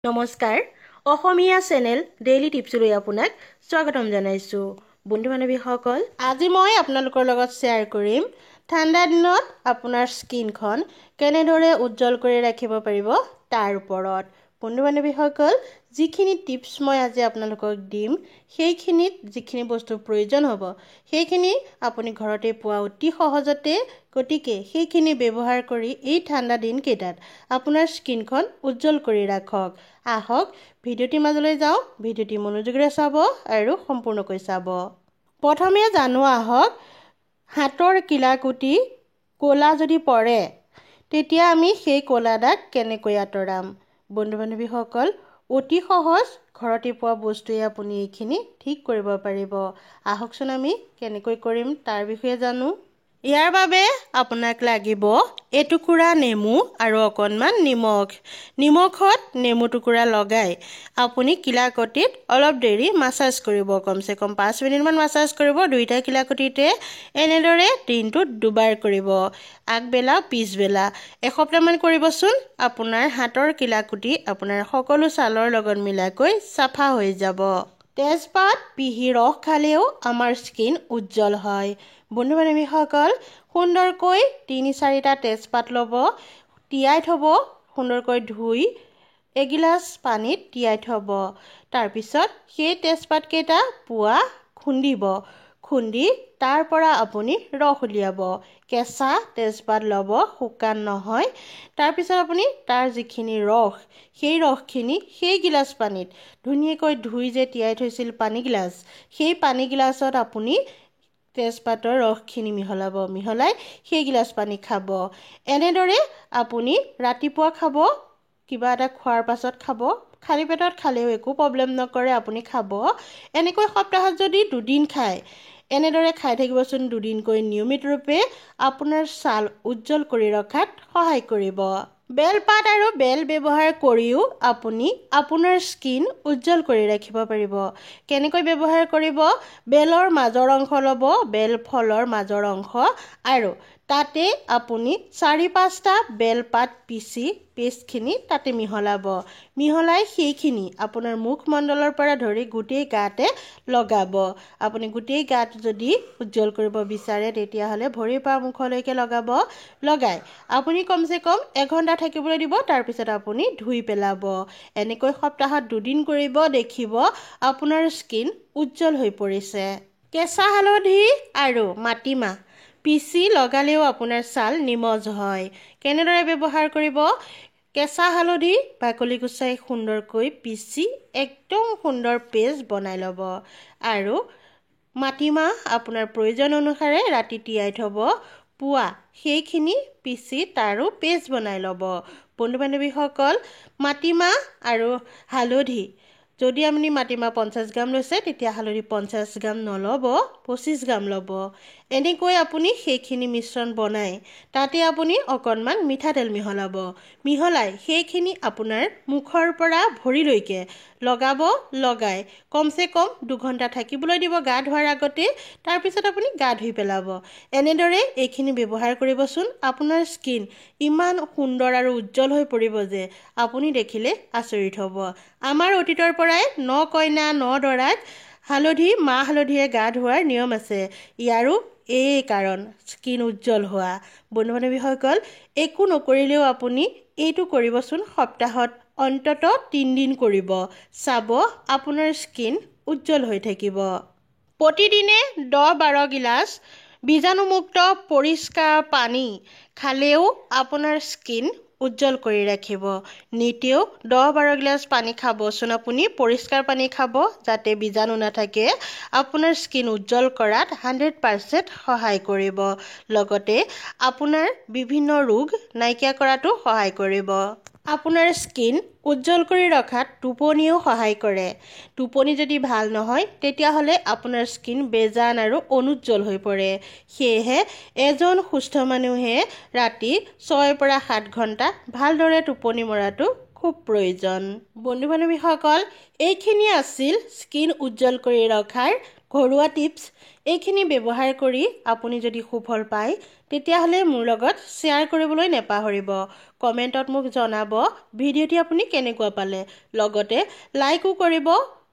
নমস্কাৰ অসমীয়া channel daily টিপছলৈ আপোনাক স্বাগতম জনাইছো বন্ধু বান্ধৱীসকল আজি মই আপোনালোকৰ লগত শ্বেয়াৰ কৰিম ঠাণ্ডা দিনত আপোনাৰ স্কিনখন কেনেদৰে উজ্জ্বল কৰি ৰাখিব পাৰিব তাৰ ওপৰত বন্ধু বান্ধৱীসকল যিখিনি টিপছ মই আজি আপোনালোকক দিম সেইখিনিত যিখিনি বস্তু প্ৰয়োজন হ'ব সেইখিনি আপুনি ঘৰতে পোৱা অতি সহজতে গতিকে সেইখিনি ব্যৱহাৰ কৰি এই ঠাণ্ডা দিন কেইটাত আপোনাৰ স্কিনখন উজ্জ্বল কৰি ৰাখক আহক ভিডিওটি মাজলৈ যাওঁ ভিডিওটি মনোযোগেৰে চাব আৰু সম্পূৰ্ণকৈ চাব প্ৰথমে জানো আহক হাতৰ কিলাকুটি কোলা যদি পৰে তেতিয়া আমি সেই কোলা দাগ কেনেকৈ আঁতৰাম বন্ধু বান্ধৱীসকল অতি সহজ ঘৰতে পোৱা বস্তুৱে আপুনি এইখিনি ঠিক কৰিব পাৰিব আহকচোন আমি কেনেকৈ কৰিম তাৰ বিষয়ে জানো ইয়াৰ বাবে আপোনাক লাগিব এটুকুৰা নেমু আৰু অকণমান নিমখত নেমু টুকুৰা লগাই আপুনি কিলাকটিত অলপ দেৰি মাসাজ কৰিব কমসে কম 5 মিনিটমান মাসাজ কৰিব দুইটা কিলাকটিতে এনেদৰে দিনটোত দুবাৰ কৰিব আগবেলা পিছবেলা এসপ্তাহমান কৰিবচোন আপোনাৰ হাতৰ কিলাকুটি আপোনাৰ সকলো ছালৰ লগত মিলাকৈ সাফা হৈ যাব তেজপাত পিহি ৰস খালেও আমাৰ স্কিন উজ্জ্বল হয় বন্ধু বান্ধৱীসকল সুন্দৰকৈ 3-4টা তেজপাত ল'ব তিয়াই থ'ব সুন্দৰকৈ ধুই এগিলাচ পানীত তিয়াই থ'ব তাৰপিছত সেই তেজপাত কেইটা পুৱা খুন্দি তাৰ পৰা আপুনি ৰস উলিয়াব কেঁচা তেজপাত ল'ব শুকান নহয় তাৰপিছত আপুনি তাৰ যিখিনি ৰস সেই ৰসখিনি সেই গিলাচ পানীত ধুনীয়াকৈ ধুই যে তিয়াই থৈছিল পানী গিলাচ সেই পানী গিলাচত আপুনি তেজপাতৰ ৰসখিনি মিহলাই সেই গিলাচ পানী খাব এনেদৰে আপুনি ৰাতিপুৱা খাব কিবা এটা খোৱাৰ পাছত খাব খালী পেটত খালেও একো প্ৰব্লেম নকৰে আপুনি খাব এনেকৈ সপ্তাহত যদি 2 দিন খায় এনেদৰে খাই থাকিবচোন 2 দিনকৈ নিয়মিত ৰূপে আপোনাৰ ছাল উজ্জ্বল কৰি ৰখাত সহায় কৰিব বেলপাত আৰু বেল ব্যৱহাৰ কৰিও আপুনি আপোনাৰ স্কিন উজ্জ্বল কৰি ৰাখিব পাৰিব কেনেকৈ ব্যৱহাৰ কৰিব বেলৰ মাজৰ অংশ ল'ব বেল ফলৰ মাজৰ অংশ আৰু তাতে আপুনি 4-5টা বেলপাত পিচি পেষ্টখিনি তাতে মিহলাই সেইখিনি আপোনাৰ মুখমণ্ডলৰ পৰা ধৰি গোটেই গাতে লগাব আপুনি গোটেই গাত যদি উজ্জ্বল কৰিব বিচাৰে তেতিয়াহ'লে ভৰিৰ পৰা মুখলৈকে লগাই আপুনি কমসে কম 1 ঘণ্টা থাকিবলৈ দিব তাৰপিছত আপুনি ধুই পেলাব এনেকৈ সপ্তাহত 2 দিন কৰিব দেখিব আপোনাৰ স্কিন উজ্জ্বল হৈ পৰিছে কেঁচা হালধি আৰু মাটিমাহ পিচি লগালেও আপোনাৰ ছাল নিমজ হয় কেনেদৰে ব্যৱহাৰ কৰিব কেঁচা হালধি বাকলি গুচাই সুন্দৰকৈ পিচি একদম সুন্দৰ পেষ্ট বনাই ল'ব আৰু মাটিমাহ আপোনাৰ প্ৰয়োজন অনুসাৰে ৰাতি তিয়াই থ'ব পুৱা সেইখিনি পিচি তাৰো পেষ্ট বনাই ল'ব বন্ধু বান্ধৱীসকল মাটিমাহ আৰু হালধি যদি আপুনি মাটিমাহ 50 গ্ৰাম লৈছে তেতিয়া হালধি 50 গ্ৰাম নল'ব 25 গ্ৰাম ল'ব এনেকৈ আপুনি সেইখিনি মিশ্ৰণ বনাই তাতে আপুনি অকণমান মিঠাতেল মিহলাই সেইখিনি আপোনাৰ মুখৰ পৰা ভৰিলৈকে লগাই কমসে কম 2 ঘণ্টা থাকিবলৈ দিব গা ধোৱাৰ আগতে তাৰপিছত আপুনি গা ধুই পেলাব এনেদৰে এইখিনি ব্যৱহাৰ কৰিবচোন আপোনাৰ স্কিন ইমান সুন্দৰ আৰু উজ্জ্বল হৈ পৰিব যে আপুনি দেখিলে আচৰিত হ'ব আমাৰ অতীতৰ পৰাই ন কইনা ন দৰাক মাহ হালধিৰে গা ধোৱাৰ নিয়ম আছে ইয়াৰো এই কাৰণ স্কিন উজ্জ্বল হোৱা বন্ধু বান্ধৱীসকল একো নকৰিলেও আপুনি এইটো কৰিবচোন সপ্তাহত অন্তত 3 দিন কৰিব চাব আপোনাৰ স্কিন উজ্জ্বল হৈ থাকিব প্ৰতিদিনে 10-12 গিলাচ বীজাণুমুক্ত পৰিষ্কাৰ পানী খালেও আপোনাৰ স্কিন উজ্জ্বল কৰি ৰাখিব নিতেও 10-12 গিলাচ পানী খাবচোন আপুনি পৰিষ্কাৰ পানী খাব যাতে বীজাণু নাথাকে আপোনাৰ স্কিন উজ্জ্বল কৰাত 100% সহায় কৰিব লগতে আপোনাৰ বিভিন্ন ৰোগ নাইকিয়া কৰাটো সহায় কৰিব আপোনাৰ স্কিন উজ্জ্বল কৰি ৰখাত টোপনিও সহায় কৰে টোপনি যদি ভাল নহয় তেতিয়াহ'লে আপোনাৰ স্কিন বেজান আৰু অনুজ্জ্বল হৈ পৰে সেয়েহে এজন সুস্থ মানুহে ৰাতি 6-7 ঘণ্টা ভালদৰে টোপনি মৰাটো খুব প্ৰয়োজন বন্ধু বান্ধৱীসকল এইখিনি আছিল স্কিন উজ্জ্বল কৰি ৰখাৰ ঘৰুৱা টিপছ এইখিনি ব্যৱহাৰ কৰি আপুনি যদি সুফল পায় তেতিয়াহ'লে মোৰ লগত শ্বেয়াৰ কৰিবলৈ নেপাহৰিব। কমেণ্টত মোক জনাব ভিডিঅ'টি আপুনি কেনেকুৱা পালে। লগতে লাইকো কৰিব।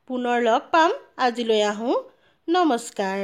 পুনৰ লগ পাম। আজিলৈ আহোঁ। নমস্কাৰ।